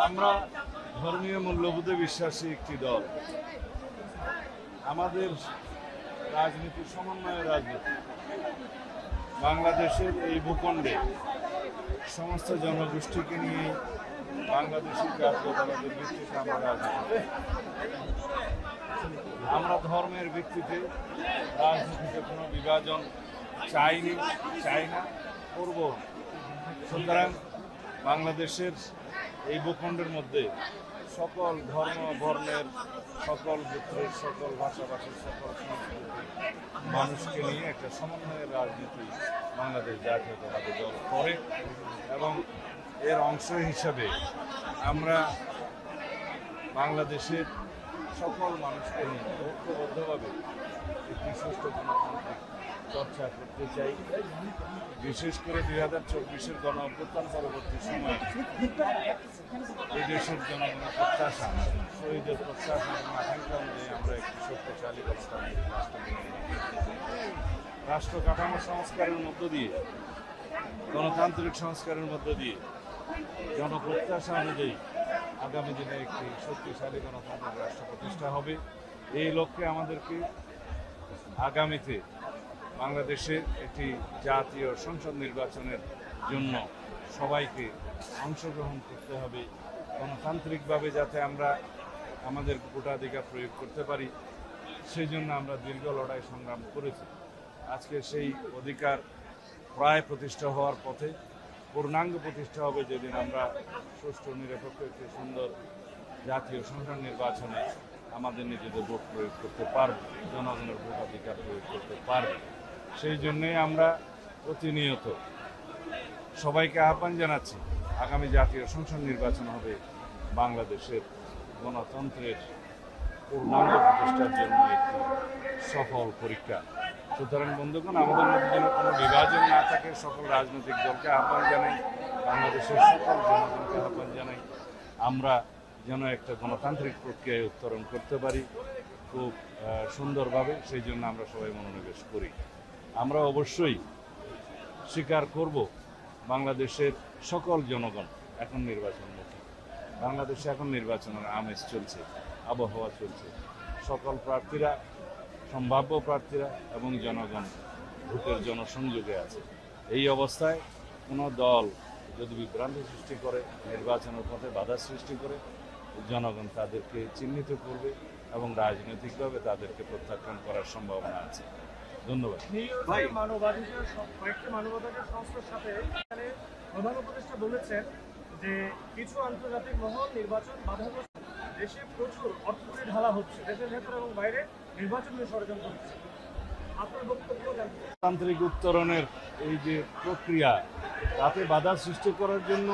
আমরা ধর্মীয় মূল্যবোধে বিশ্বাসী একটি দল। আমাদের রাজনীতি সমন্বয়ের রাজনীতি। বাংলাদেশের এই ভূখণ্ডে সমস্ত জনগোষ্ঠীকে নিয়ে বাংলাদেশের জাতীয়তাবাদের ভিত্তিতে আমরা রাজনীতি। আমরা ধর্মের ভিত্তিতে রাজনীতিতে কোনো বিভাজন চাই না, করব। সুতরাং বাংলাদেশের এই ভূখণ্ডের মধ্যে সকল ধর্ম বর্ণের, সকল গোত্রের, সকল ভাষাভাষীর, সকল সংস্কৃতির মানুষকে নিয়ে একটা সমন্বয়ের রাজনীতি বাংলাদেশ জাতীয়তাবাদী দল করে এবং এর অংশ হিসাবে আমরা বাংলাদেশের সকল মানুষকে নিয়ে ঐক্যবদ্ধভাবে একটি সুষ্ঠু গণতান্ত্রিক চর্চা করতে চাই। বিশেষ করে 2024-এর গণ অভ্যুত্থান পরবর্তী সময়ে এই দেশের জনগণের প্রত্যাশা, শহীদের প্রত্যাশা এবং আকাঙ্ক্ষা অনুযায়ী আমরা একটি শক্তিশালী গণতান্ত্রিক রাষ্ট্র কাঠামো সংস্কারের মধ্য দিয়ে, গণতান্ত্রিক সংস্কারের মধ্য দিয়ে জনপ্রত্যাশা অনুযায়ী আগামী দিনে একটি শক্তিশালী গণতান্ত্রিক রাষ্ট্র প্রতিষ্ঠা হবে। এই লক্ষ্যে আমাদেরকে আগামীতে বাংলাদেশে একটি জাতীয় সংসদ নির্বাচনের জন্য সবাইকে অংশগ্রহণ করতে হবে। গণতান্ত্রিকভাবে যাতে আমরা আমাদের ভোটাধিকার প্রয়োগ করতে পারি, সেই জন্য আমরা দীর্ঘ লড়াই সংগ্রাম করেছি। আজকে সেই অধিকার প্রায় প্রতিষ্ঠা হওয়ার পথে, পূর্ণাঙ্গ প্রতিষ্ঠা হবে যেদিন আমরা সুষ্ঠু নিরপেক্ষ একটি সুন্দর জাতীয় সংসদ নির্বাচনে আমাদের নিজেদের ভোট প্রয়োগ করতে পারব, জনগণের ভোটাধিকার প্রয়োগ করতে পারব। সেই জন্যই আমরা প্রতিনিয়ত সবাইকে আহ্বান জানাচ্ছি, আগামী জাতীয় সংসদ নির্বাচন হবে বাংলাদেশের গণতন্ত্রের পূর্ণাঙ্গ প্রতিষ্ঠার জন্য একটি সফল পরীক্ষা। সুতরাং বন্ধুগণ, আমাদের মধ্যে যেন কোনো বিভাজন না থাকে, সকল রাজনৈতিক দলকে আহ্বান জানাই, বাংলাদেশের সকল জনগণকে আহ্বান জানাই, আমরা যেন একটা গণতান্ত্রিক প্রক্রিয়ায় উত্তরণ করতে পারি খুব সুন্দরভাবে। সেই জন্য আমরা সবাই মনোনিবেশ করি। আমরা অবশ্যই স্বীকার করব, বাংলাদেশের সকল জনগণ এখন নির্বাচনমুখী। বাংলাদেশে এখন নির্বাচনের আমেজ চলছে, আবহাওয়া চলছে। সকল প্রার্থীরা, সম্ভাব্য প্রার্থীরা এবং জনগণ ভোটের জনসংযোগে আছে। এই অবস্থায় কোনো দল যদি বিভ্রান্তি সৃষ্টি করে, নির্বাচনের পথে বাধা সৃষ্টি করে, জনগণ তাদেরকে চিহ্নিত করবে এবং রাজনৈতিকভাবে তাদেরকে প্রত্যাখ্যান করার সম্ভাবনা আছে। ধন্যবাদ। কয়েকটি মানবাধিকার সংস্থার সাথে প্রধান উপদেষ্টা বলেছেন যে কিছু আন্তর্জাতিক মহল নির্বাচন বাধাগ্রস্ত, দেশে প্রচুর অর্থনীতি ঢালা হচ্ছে, দেশের ভেতরে এবং বাইরে নির্বাচন নিয়ে ষড়যন্ত্র হচ্ছে। আপনার বক্তব্য জানতে চাই। গণতান্ত্রিক উত্তরণের এই যে প্রক্রিয়া, তাতে বাধা সৃষ্টি করার জন্য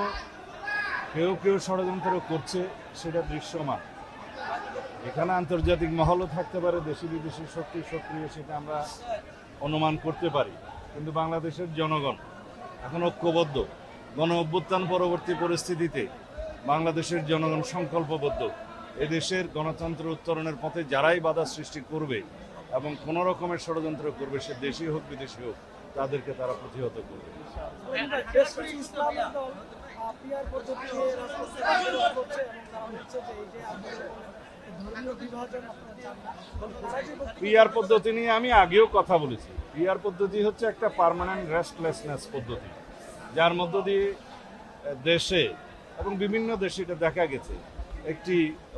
কেউ ষড়যন্ত্র করছে, সেটা দৃশ্যমান। এখানে আন্তর্জাতিক মহলও থাকতে পারে, দেশি বিদেশি শক্তি সক্রিয়, সেটা আমরা অনুমান করতে পারি। কিন্তু বাংলাদেশের জনগণ এখন ঐক্যবদ্ধ। গণ অভ্যুত্থান পরবর্তী পরিস্থিতিতে বাংলাদেশের জনগণ সংকল্পবদ্ধ। এদেশের গণতন্ত্র উত্তরণের পথে যারাই বাধা সৃষ্টি করবে এবং কোনো রকমের ষড়যন্ত্র করবে, সে দেশি হোক বিদেশি হোক, তাদেরকে তারা প্রতিহত করবে। পিআর পদ্ধতি নিয়ে আমি আগেও কথা বলেছি। পিআর পদ্ধতি হচ্ছে একটা পার্মানেন্ট রেস্টলেসনেস পদ্ধতি, যার মধ্য দিয়ে দেশে এবং বিভিন্ন দেশে এটা দেখা গেছে একটি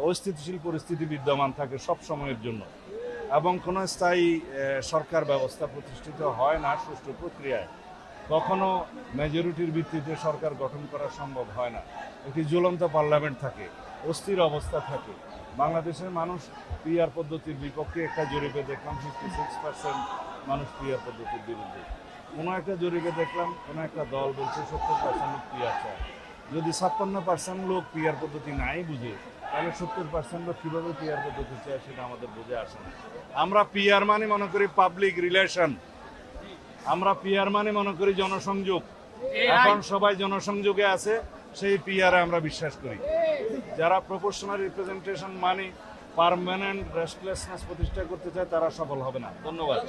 অস্থিতিশীল পরিস্থিতি বিদ্যমান থাকে সব সময়ের জন্য এবং কোনো স্থায়ী সরকার ব্যবস্থা প্রতিষ্ঠিত হয় না সুষ্ঠু প্রক্রিয়ায়। কখনো মেজরিটির ভিত্তিতে সরকার গঠন করা সম্ভব হয় না। একটি ঝুলন্ত পার্লামেন্ট থাকে, অস্থির অবস্থা থাকে। বাংলাদেশের মানুষ পিআর পদ্ধতির বিপক্ষে একটা জরিপে দেখলাম 56% মানুষ পিআর পদ্ধতির বিরুদ্ধে। কোনো একটা জরিপে দেখলাম কোনো একটা দল বলছে 70% লোক পিআর চায়। যদি 56% লোক পিআর পদ্ধতি নাই বুঝে, তাহলে 70% লোক কীভাবে পিআর পদ্ধতি চায় সেটা আমাদের বুঝে আসে না। আমরা পিআর মানে মনে করি পাবলিক রিলেশন, আমরা পিআর মানে মনে করি জনসংযোগ। এখন সবাই জনসংযোগে আছে, সেই পিআরে আমরা বিশ্বাস করি। যারা প্রপোর্শনাল রিপ্রেজেন্টেশন মানে পার্মানেন্ট রেস্টলেসনেস প্রতিষ্ঠা করতে চায়, তারা সফল হবে না। ধন্যবাদ।